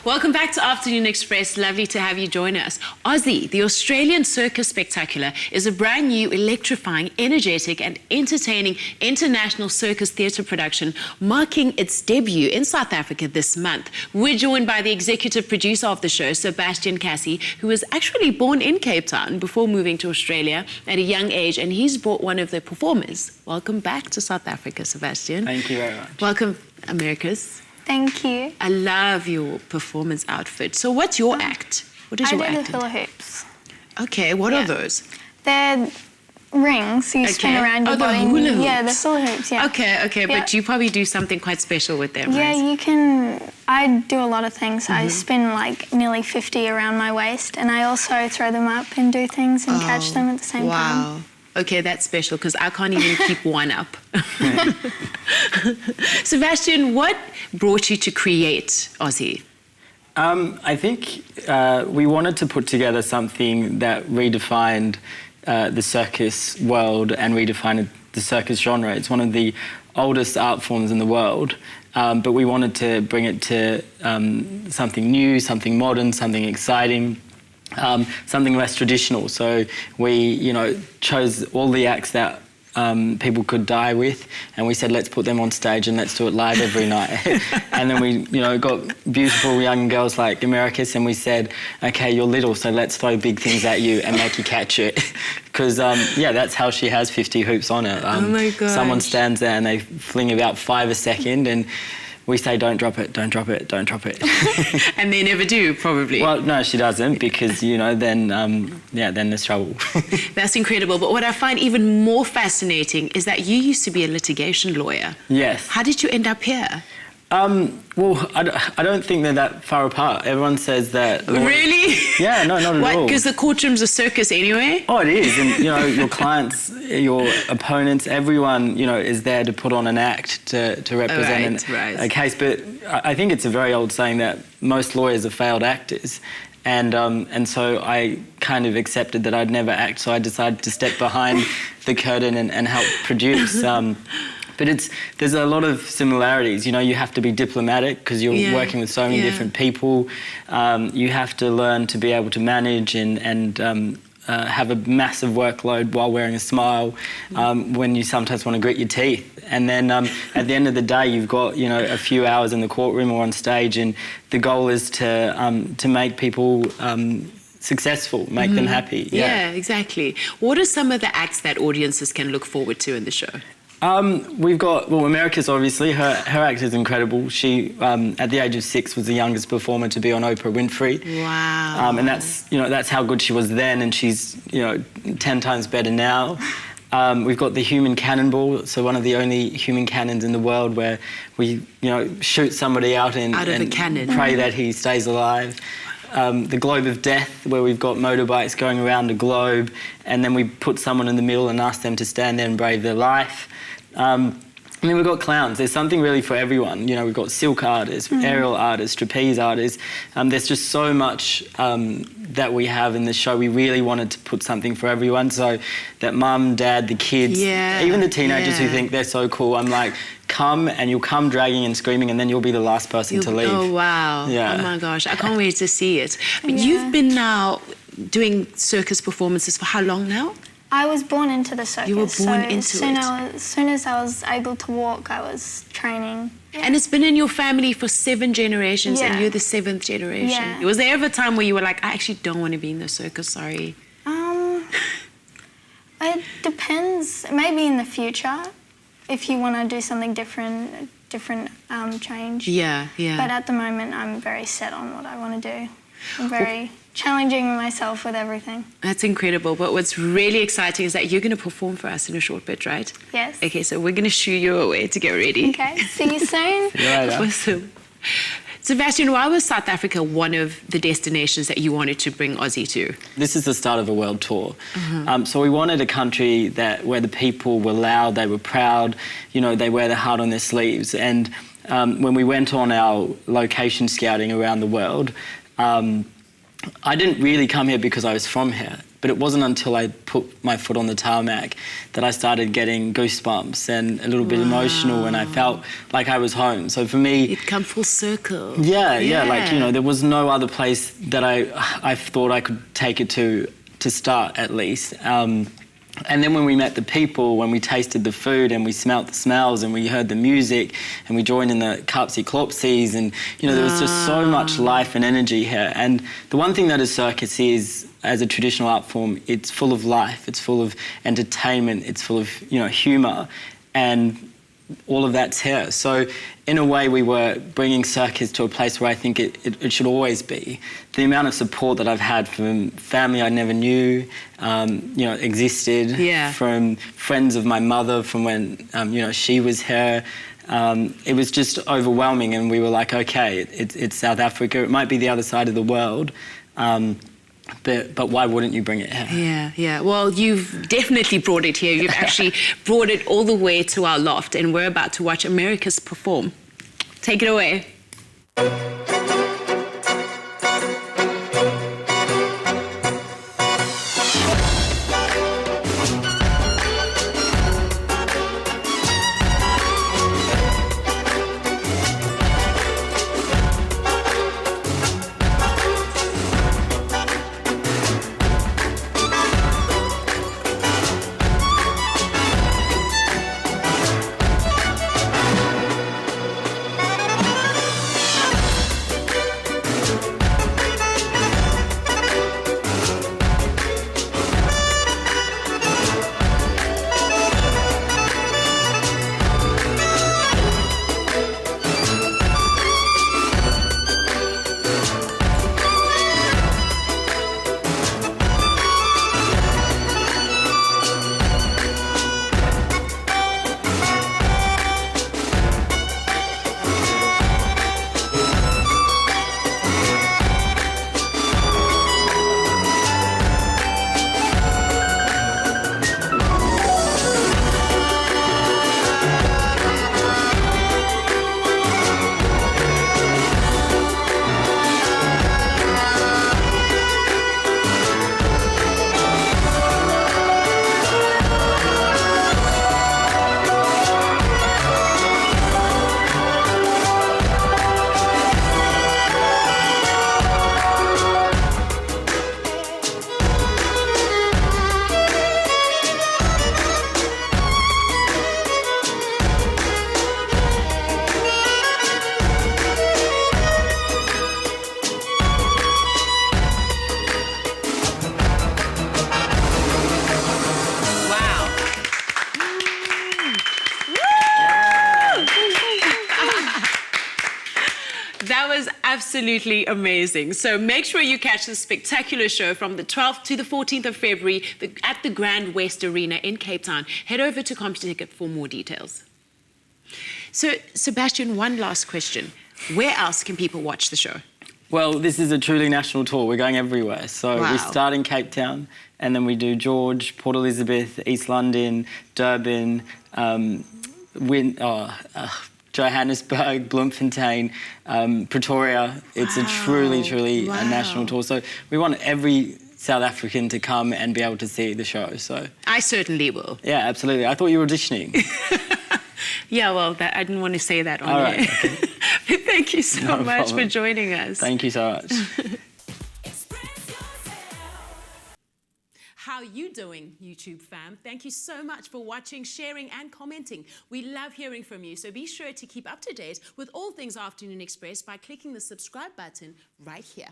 Welcome back to Afternoon Express. Lovely to have you join us. Aussie, the Australian Circus Spectacular, is a brand new, electrifying, energetic and entertaining international circus theatre production marking its debut in South Africa this month. We're joined by the executive producer of the show, Sebastian Cassie, who was actually born in Cape Town before moving to Australia at a young age, and he's brought one of the performers. Welcome back to South Africa, Sebastian. Thank you very much. Welcome, Americus. Thank you. I love your performance outfit. So what's your act? What is your act? I do the hula hoops. Okay, what are those? They're rings you spin around your body. The hula hoops. Yeah, the hula hoops, yeah. Okay, but you probably do something quite special with them, yeah, right? you can. I do a lot of things. I spin like nearly 50 around my waist, and I also throw them up and do things and catch them at the same time. Wow. Okay, that's special because I can't even keep one up. Sebastian, what brought you to create Aussie? I think we wanted to put together something that redefined the circus world and redefined the circus genre. It's one of the oldest art forms in the world, but we wanted to bring it to something new, something modern, something exciting. Something less traditional. So we, chose all the acts that people could die with, and we said, let's put them on stage and let's do it live every night. And then we, got beautiful young girls like Americus, and we said, okay, you're little, so let's throw big things at you and make you catch it. Because, that's how she has 50 hoops on it. Oh my gosh. Someone stands there and they fling about 5 a second, and we say, don't drop it, don't drop it, don't drop it. And they never do, probably. Well, no, she doesn't, because, then there's trouble. That's incredible. But what I find even more fascinating is that you used to be a litigation lawyer. Yes. How did you end up here? Well, I don't think they're that far apart. Everyone says that... Really? Yeah, no, not at all. What, because the courtroom's a circus anyway? Oh, it is. And, your clients, your opponents, everyone, is there to put on an act to represent a case. But I think it's a very old saying that most lawyers are failed actors. And so I kind of accepted that I'd never act, so I decided to step behind the curtain and help produce... But there's a lot of similarities. You have to be diplomatic because you're working with so many different people. You have to learn to be able to manage and have a massive workload while wearing a smile when you sometimes want to grit your teeth. And then at the end of the day, you've got a few hours in the courtroom or on stage, and the goal is to make people successful, make them happy. Yeah, exactly. What are some of the acts that audiences can look forward to in the show? We've got, Americus, obviously. Her act is incredible. She, at the age of 6, was the youngest performer to be on Oprah Winfrey. Wow. And that's how good she was then, and she's, 10 times better now. We've got the human cannonball, so one of the only human cannons in the world where we, shoot somebody out of a cannon, pray that he stays alive. The globe of death, where we've got motorbikes going around the globe, and then we put someone in the middle and ask them to stand there and brave their life. And then we've got clowns. There's something really for everyone. We've got silk artists, aerial artists, trapeze artists. There's just so much that we have in the show. We really wanted to put something for everyone, so that mum, dad, the kids, even the teenagers who think they're so cool, I'm like, come, and you'll come dragging and screaming, and then you'll be the last person to leave. Oh, wow. Yeah. Oh, my gosh. I can't wait to see it. But you've been now doing circus performances for how long now? I was born into the circus. You were born into it. As soon as I was able to walk, I was training. And it's been in your family for 7 generations, and you're the 7th generation. Yeah. Was there ever a time where you were like, I actually don't want to be in the circus, sorry? It depends. Maybe in the future, if you want to do something different change. Yeah. But at the moment, I'm very set on what I want to do. I'm very challenging myself with everything. That's incredible. But what's really exciting is that you're going to perform for us in a short bit, right? Yes. Okay, so we're going to shoo you away to get ready. Okay, see you soon. See you later. Awesome. Sebastian, why was South Africa one of the destinations that you wanted to bring Aussie to? This is the start of a world tour. So we wanted a country where the people were loud, they were proud, they wear their heart on their sleeves. And when we went on our location scouting around the world, I didn't really come here because I was from here. But it wasn't until I put my foot on the tarmac that I started getting goosebumps and a little bit emotional, and I felt like I was home. So for me... It'd come full circle. Yeah, like, you know, there was no other place that I thought I could take it to start, at least. And then when we met the people, when we tasted the food and we smelt the smells and we heard the music and we joined in the Carpsy-Clopsies, and, you know, there was just so much life and energy here. And the one thing that a circus is, as a traditional art form, it's full of life, it's full of entertainment, it's full of, you know, humour, and all of that's here. So in a way, we were bringing circus to a place where I think it should always be. The amount of support that I've had from family I never knew, you know, existed, from friends of my mother from when, you know, she was here. It was just overwhelming, and we were like, okay, it's South Africa. It might be the other side of the world. But why wouldn't you bring it here? Yeah. Well, you've definitely brought it here. You've actually brought it all the way to our loft, and we're about to watch Americus perform. Take it away. That was absolutely amazing. So make sure you catch this spectacular show from the 12th to the 14th of February at the Grand West Arena in Cape Town. Head over to CompuTicket for more details. So, Sebastian, one last question. Where else can people watch the show? Well, this is a truly national tour. We're going everywhere. So we start in Cape Town, and then we do George, Port Elizabeth, East London, Durban, Johannesburg, Bloemfontein, Pretoria. It's a truly a national tour. So we want every South African to come and be able to see the show. So I certainly will. Yeah, absolutely. I thought you were auditioning. Yeah, well, I didn't want to say that on All air. right, okay. But thank you so much for joining us. Thank you so much. How you doing, YouTube fam? Thank you so much for watching, sharing and commenting. We love hearing from you, so be sure to keep up to date with all things Afternoon Express by clicking the subscribe button right here.